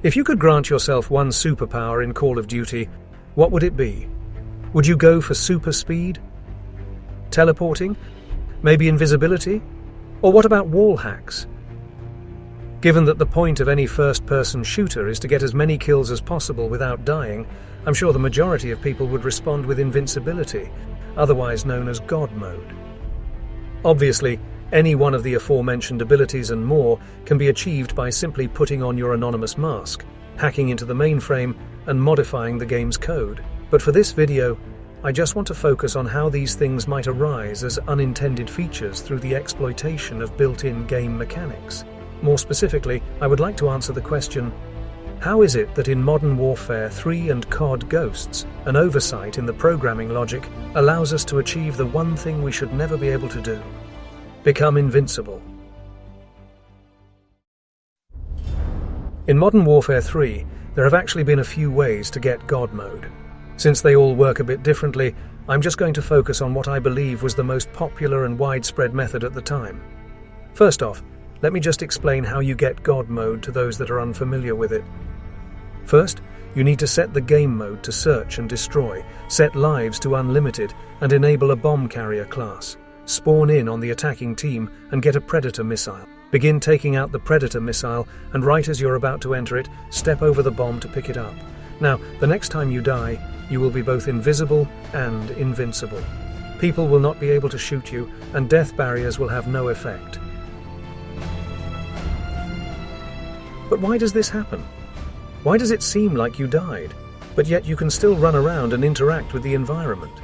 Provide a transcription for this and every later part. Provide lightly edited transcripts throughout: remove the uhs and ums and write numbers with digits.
If you could grant yourself one superpower in Call of Duty, what would it be? Would you go for super speed? Teleporting? Maybe invisibility? Or what about wall hacks? Given that the point of any first-person shooter is to get as many kills as possible without dying, I'm sure the majority of people would respond with invincibility, otherwise known as God mode. Obviously, any one of the aforementioned abilities and more can be achieved by simply putting on your anonymous mask, hacking into the mainframe, and modifying the game's code. But for this video, I just want to focus on how these things might arise as unintended features through the exploitation of built-in game mechanics. More specifically, I would like to answer the question, how is it that in Modern Warfare 3 and COD Ghosts, an oversight in the programming logic allows us to achieve the one thing we should never be able to do? Become invincible. In Modern Warfare 3, there have actually been a few ways to get God mode. Since they all work a bit differently, I'm just going to focus on what I believe was the most popular and widespread method at the time. First off, let me just explain how you get God mode to those that are unfamiliar with it. First, you need to set the game mode to search and destroy, set lives to unlimited, and enable a bomb carrier class. Spawn in on the attacking team and get a Predator missile. Begin taking out the Predator missile, and right as you're about to enter it, step over the bomb to pick it up. Now, the next time you die, you will be both invisible and invincible. People will not be able to shoot you, and death barriers will have no effect. But why does this happen? Why does it seem like you died, but yet you can still run around and interact with the environment?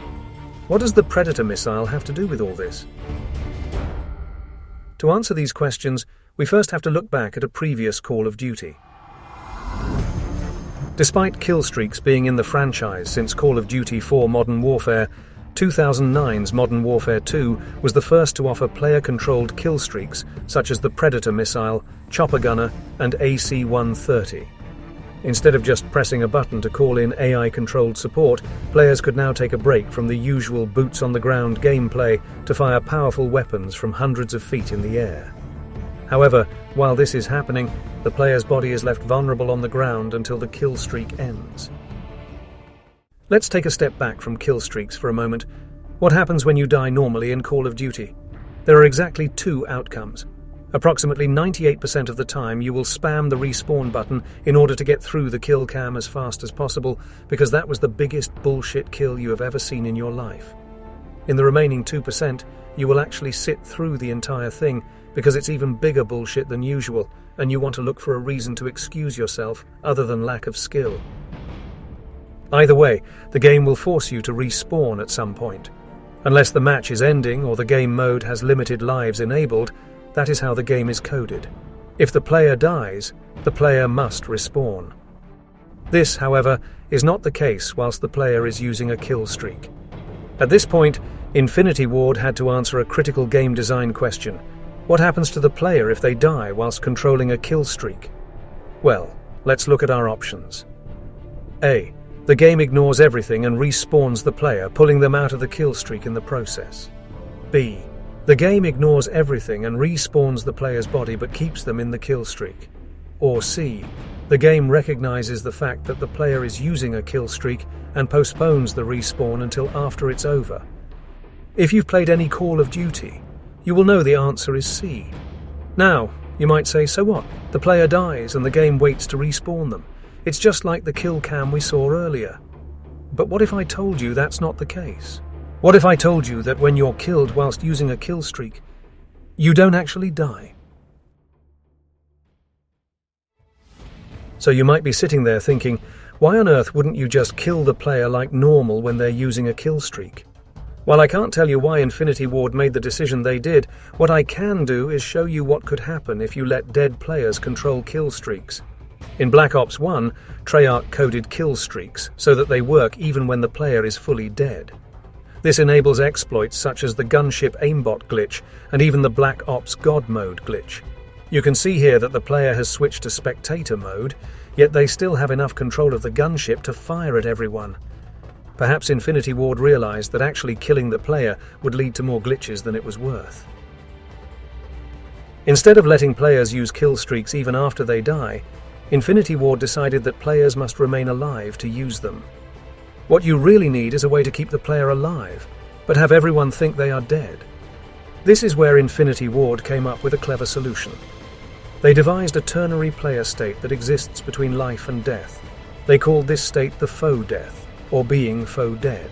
What does the Predator missile have to do with all this? To answer these questions, we first have to look back at a previous Call of Duty. Despite kill streaks being in the franchise since Call of Duty 4 Modern Warfare, 2009's Modern Warfare 2 was the first to offer player-controlled kill streaks such as the Predator missile, Chopper Gunner, and AC-130. Instead of just pressing a button to call in AI-controlled support, players could now take a break from the usual boots-on-the-ground gameplay to fire powerful weapons from hundreds of feet in the air. However, while this is happening, the player's body is left vulnerable on the ground until the kill streak ends. Let's take a step back from kill streaks for a moment. What happens when you die normally in Call of Duty? There are exactly two outcomes. Approximately 98% of the time you will spam the respawn button in order to get through the kill cam as fast as possible, because that was the biggest bullshit kill you have ever seen in your life. In the remaining 2%, you will actually sit through the entire thing because it's even bigger bullshit than usual, and you want to look for a reason to excuse yourself other than lack of skill. Either way, the game will force you to respawn at some point. Unless the match is ending or the game mode has limited lives enabled, that is how the game is coded. If the player dies, the player must respawn. This, however, is not the case whilst the player is using a kill streak. At this point, Infinity Ward had to answer a critical game design question. What happens to the player if they die whilst controlling a kill streak? Well, let's look at our options. A. The game ignores everything and respawns the player, pulling them out of the kill streak in the process. B. The game ignores everything and respawns the player's body but keeps them in the kill streak. Or C. The game recognizes the fact that the player is using a kill streak and postpones the respawn until after it's over. If you've played any Call of Duty, you will know the answer is C. Now, you might say, so what? The player dies and the game waits to respawn them. It's just like the kill cam we saw earlier. But what if I told you that's not the case? What if I told you that when you're killed whilst using a kill streak, you don't actually die? So you might be sitting there thinking, why on earth wouldn't you just kill the player like normal when they're using a kill streak? While I can't tell you why Infinity Ward made the decision they did, what I can do is show you what could happen if you let dead players control kill streaks. In Black Ops 1, Treyarch coded kill streaks so that they work even when the player is fully dead. This enables exploits such as the gunship aimbot glitch and even the Black Ops God mode glitch. You can see here that the player has switched to spectator mode, yet they still have enough control of the gunship to fire at everyone. Perhaps Infinity Ward realized that actually killing the player would lead to more glitches than it was worth. Instead of letting players use kill streaks even after they die, Infinity Ward decided that players must remain alive to use them. What you really need is a way to keep the player alive, but have everyone think they are dead. This is where Infinity Ward came up with a clever solution. They devised a ternary player state that exists between life and death. They called this state the faux death, or being faux dead.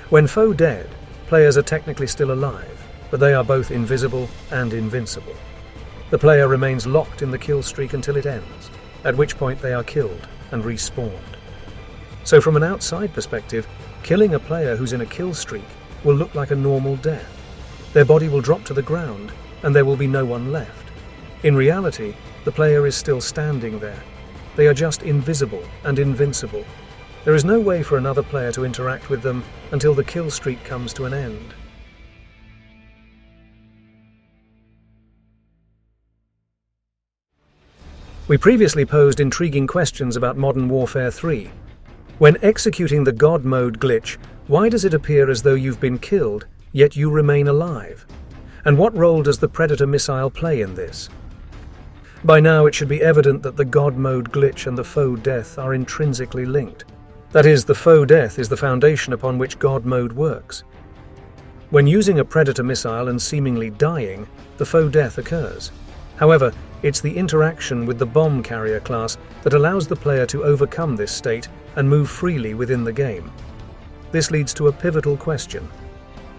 When faux dead, players are technically still alive, but they are both invisible and invincible. The player remains locked in the kill streak until it ends, at which point they are killed and respawned. So from an outside perspective, killing a player who's in a kill streak will look like a normal death. Their body will drop to the ground, and there will be no one left. In reality, the player is still standing there. They are just invisible and invincible. There is no way for another player to interact with them until the kill streak comes to an end. We previously posed intriguing questions about Modern Warfare 3. When executing the God Mode glitch, why does it appear as though you've been killed, yet you remain alive? And what role does the Predator missile play in this? By now it should be evident that the God Mode glitch and the faux death are intrinsically linked. That is, the faux death is the foundation upon which God Mode works. When using a Predator missile and seemingly dying, the faux death occurs. However, it's the interaction with the bomb carrier class that allows the player to overcome this state and move freely within the game. This leads to a pivotal question.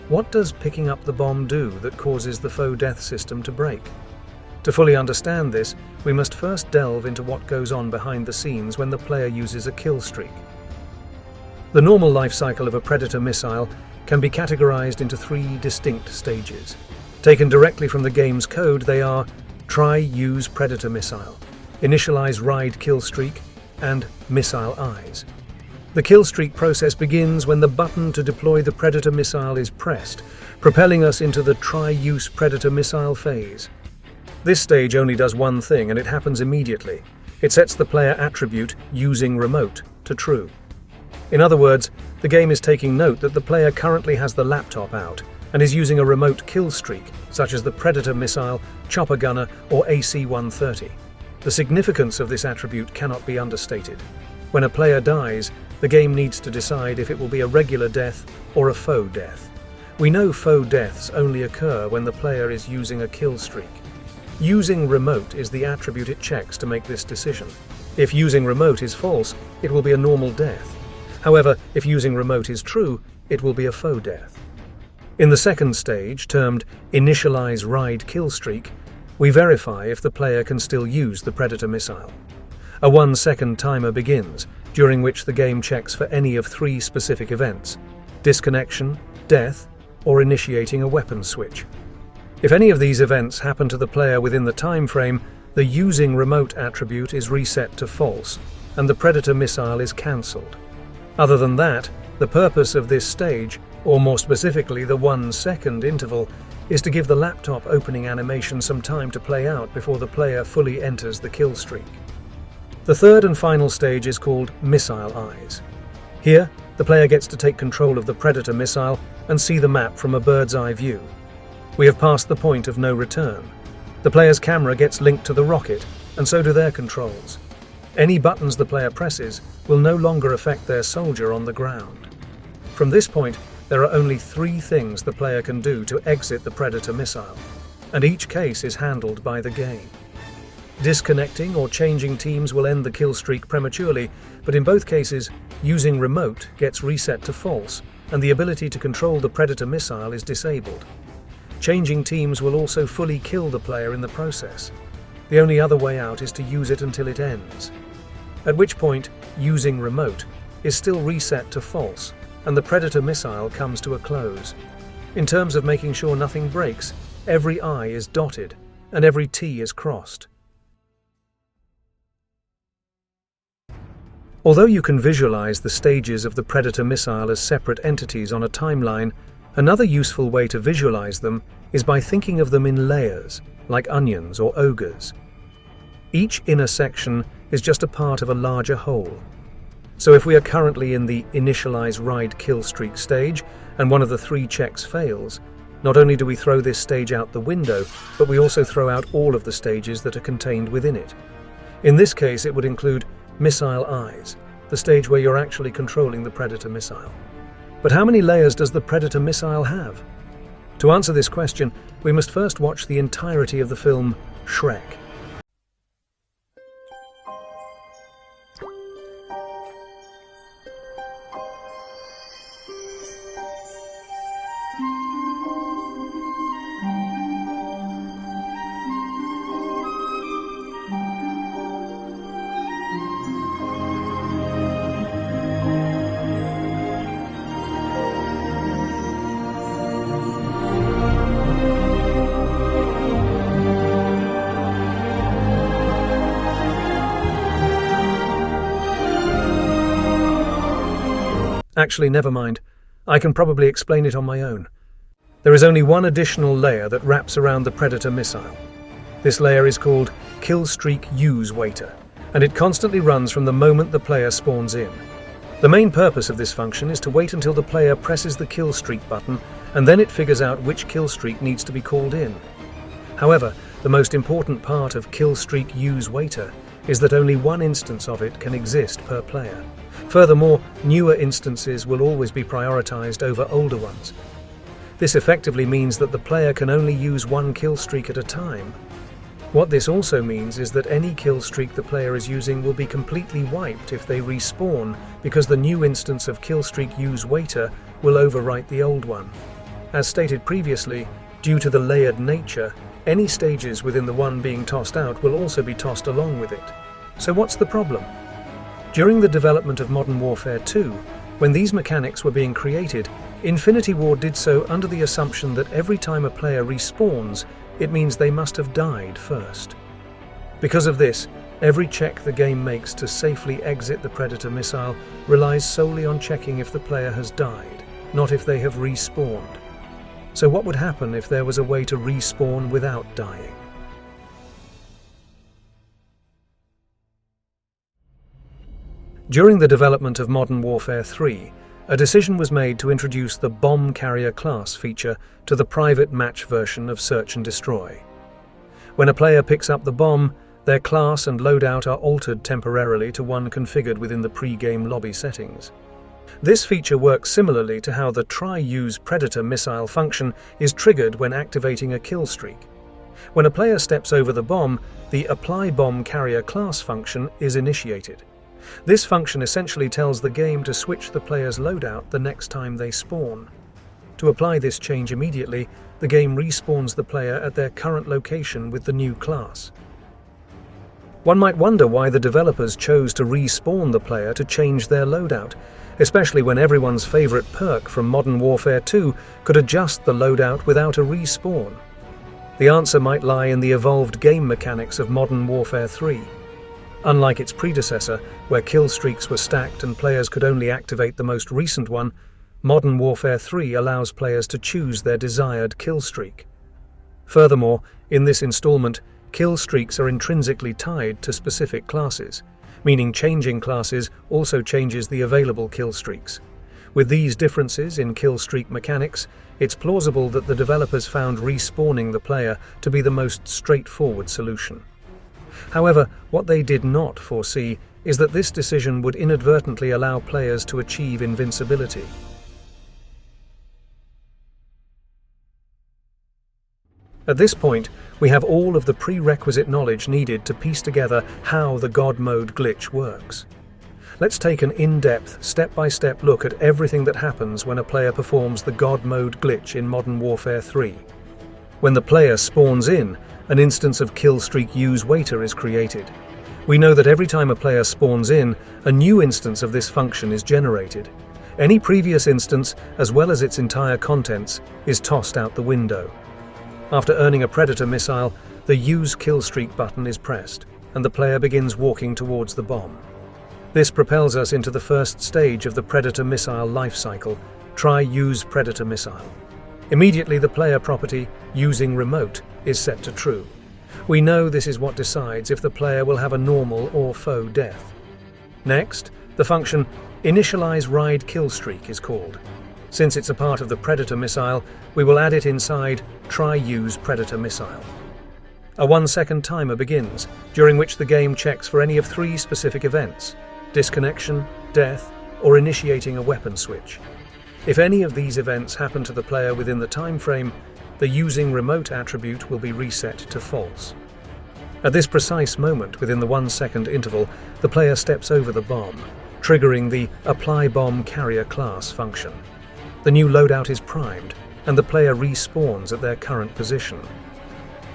What does picking up the bomb do that causes the faux death system to break? To fully understand this, we must first delve into what goes on behind the scenes when the player uses a kill streak. The normal life cycle of a Predator missile can be categorized into 3 distinct stages. Taken directly from the game's code, they are Try Use Predator Missile, Initialize Ride Kill Streak, and Missile Eyes. The kill streak process begins when the button to deploy the Predator missile is pressed, propelling us into the Try Use Predator Missile phase. This stage only does one thing, and it happens immediately. It sets the player attribute Using Remote to true. In other words, the game is taking note that the player currently has the laptop out and is using a remote kill streak, such as the Predator missile, Chopper Gunner, or AC-130. The significance of this attribute cannot be understated. When a player dies, the game needs to decide if it will be a regular death or a faux death. We know faux deaths only occur when the player is using a kill streak. Using Remote is the attribute it checks to make this decision. If Using Remote is false, it will be a normal death. However, if Using Remote is true, it will be a faux death. In the second stage, termed Initialize Ride Kill Streak, we verify if the player can still use the Predator missile. A 1-second timer begins, during which the game checks for any of 3 specific events: disconnection, death, or initiating a weapon switch. If any of these events happen to the player within the time frame, the Using Remote attribute is reset to false, and the Predator missile is cancelled. Other than that, the purpose of this stage, or more specifically the 1-second interval, is to give the laptop opening animation some time to play out before the player fully enters the kill streak. The third and final stage is called Missile Eyes. Here, the player gets to take control of the Predator missile and see the map from a bird's eye view. We have passed the point of no return. The player's camera gets linked to the rocket, and so do their controls. Any buttons the player presses will no longer affect their soldier on the ground. From this point, there are only 3 things the player can do to exit the Predator missile, and each case is handled by the game. Disconnecting or changing teams will end the kill streak prematurely, but in both cases, Using Remote gets reset to false, and the ability to control the Predator missile is disabled. Changing teams will also fully kill the player in the process. The only other way out is to use it until it ends, at which point Using Remote is still reset to false, and the Predator missile comes to a close. In terms of making sure nothing breaks, every I is dotted and every T is crossed. Although you can visualize the stages of the Predator missile as separate entities on a timeline, another useful way to visualize them is by thinking of them in layers, like onions or ogres. Each inner section is just a part of a larger whole. So if we are currently in the initialize ride kill streak stage and one of the 3 checks fails, not only do we throw this stage out the window, but we also throw out all of the stages that are contained within it. In this case, it would include Missile Eyes, the stage where you're actually controlling the Predator missile. But how many layers does the Predator missile have? To answer this question, we must first watch the entirety of the film Shrek. Actually, never mind. I can probably explain it on my own. There is only one additional layer that wraps around the Predator missile. This layer is called Killstreak Use Waiter, and it constantly runs from the moment the player spawns in. The main purpose of this function is to wait until the player presses the killstreak button, and then it figures out which killstreak needs to be called in. However, the most important part of Killstreak Use Waiter is that only one instance of it can exist per player. Furthermore, newer instances will always be prioritized over older ones. This effectively means that the player can only use one kill streak at a time. What this also means is that any kill streak the player is using will be completely wiped if they respawn, because the new instance of Killstreak Use Waiter will overwrite the old one. As stated previously, due to the layered nature, any stages within the one being tossed out will also be tossed along with it. So what's the problem? During the development of Modern Warfare 2, when these mechanics were being created, Infinity Ward did so under the assumption that every time a player respawns, it means they must have died first. Because of this, every check the game makes to safely exit the Predator missile relies solely on checking if the player has died, not if they have respawned. So what would happen if there was a way to respawn without dying? During the development of Modern Warfare 3, a decision was made to introduce the Bomb Carrier class feature to the private match version of Search and Destroy. When a player picks up the bomb, their class and loadout are altered temporarily to one configured within the pre-game lobby settings. This feature works similarly to how the Try-Use Predator missile function is triggered when activating a kill streak. When a player steps over the bomb, the Apply Bomb Carrier class function is initiated. This function essentially tells the game to switch the player's loadout the next time they spawn. To apply this change immediately, the game respawns the player at their current location with the new class. One might wonder why the developers chose to respawn the player to change their loadout, especially when everyone's favorite perk from Modern Warfare 2 could adjust the loadout without a respawn. The answer might lie in the evolved game mechanics of Modern Warfare 3. Unlike its predecessor, where kill streaks were stacked and players could only activate the most recent one, Modern Warfare 3 allows players to choose their desired kill streak. Furthermore, in this installment, kill streaks are intrinsically tied to specific classes, meaning changing classes also changes the available kill streaks. With these differences in kill streak mechanics, it's plausible that the developers found respawning the player to be the most straightforward solution. However, what they did not foresee is that this decision would inadvertently allow players to achieve invincibility. At this point, we have all of the prerequisite knowledge needed to piece together how the God Mode glitch works. Let's take an in-depth, step-by-step look at everything that happens when a player performs the God Mode glitch in Modern Warfare 3. When the player spawns in, an instance of Killstreak Use Waiter is created. We know that every time a player spawns in, a new instance of this function is generated. Any previous instance, as well as its entire contents, is tossed out the window. After earning a Predator missile, the Use Killstreak button is pressed, and the player begins walking towards the bomb. This propels us into the first stage of the Predator missile life cycle, Try Use Predator Missile. Immediately the player property, Using Remote, is set to true. We know this is what decides if the player will have a normal or foe death. Next, The function Initialize Ride Killstreak is called. Since it's a part of the Predator missile, we will add it inside Try Use Predator Missile. A 1-second timer begins, during which the game checks for any of 3 specific events: disconnection, death, or initiating a weapon switch. If any of these events happen to the player within the time frame, the Using Remote attribute will be reset to false. At this precise moment within the 1-second interval, the player steps over the bomb, triggering the Apply Bomb Carrier class function. The new loadout is primed, and the player respawns at their current position.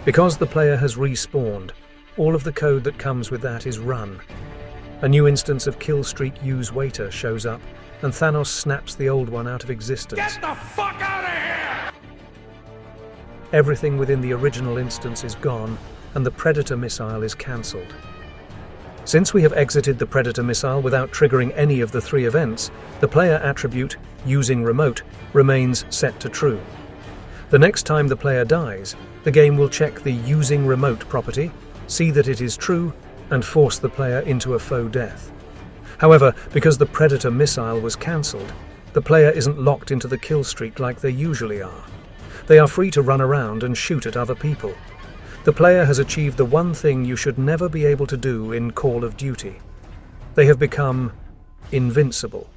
Because the player has respawned, all of the code that comes with that is run. A new instance of Killstreak Use Waiter shows up, and Thanos snaps the old one out of existence. Get the fuck out of here! Everything within the original instance is gone, and the Predator missile is cancelled. Since we have exited the Predator missile without triggering any of the 3 events, the player attribute, Using Remote, remains set to true. The next time the player dies, the game will check the Using Remote property, see that it is true, and force the player into a faux death. However, because the Predator missile was cancelled, the player isn't locked into the kill streak like they usually are. They are free to run around and shoot at other people. The player has achieved the one thing you should never be able to do in Call of Duty. They have become invincible.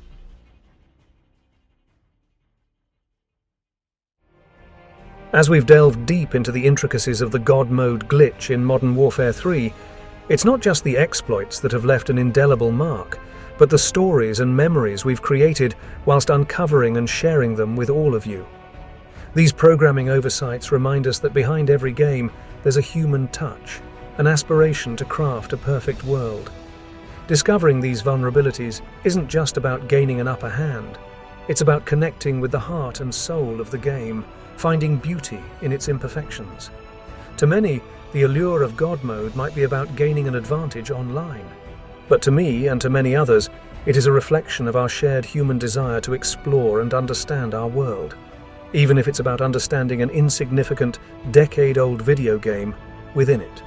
As we've delved deep into the intricacies of the God Mode glitch in Modern Warfare 3, it's not just the exploits that have left an indelible mark, but the stories and memories we've created whilst uncovering and sharing them with all of you. These programming oversights remind us that behind every game, there's a human touch, an aspiration to craft a perfect world. Discovering these vulnerabilities isn't just about gaining an upper hand. It's about connecting with the heart and soul of the game, finding beauty in its imperfections. To many, the allure of God Mode might be about gaining an advantage online. But to me and to many others, it is a reflection of our shared human desire to explore and understand our world, even if it's about understanding an insignificant, decade-old video game within it.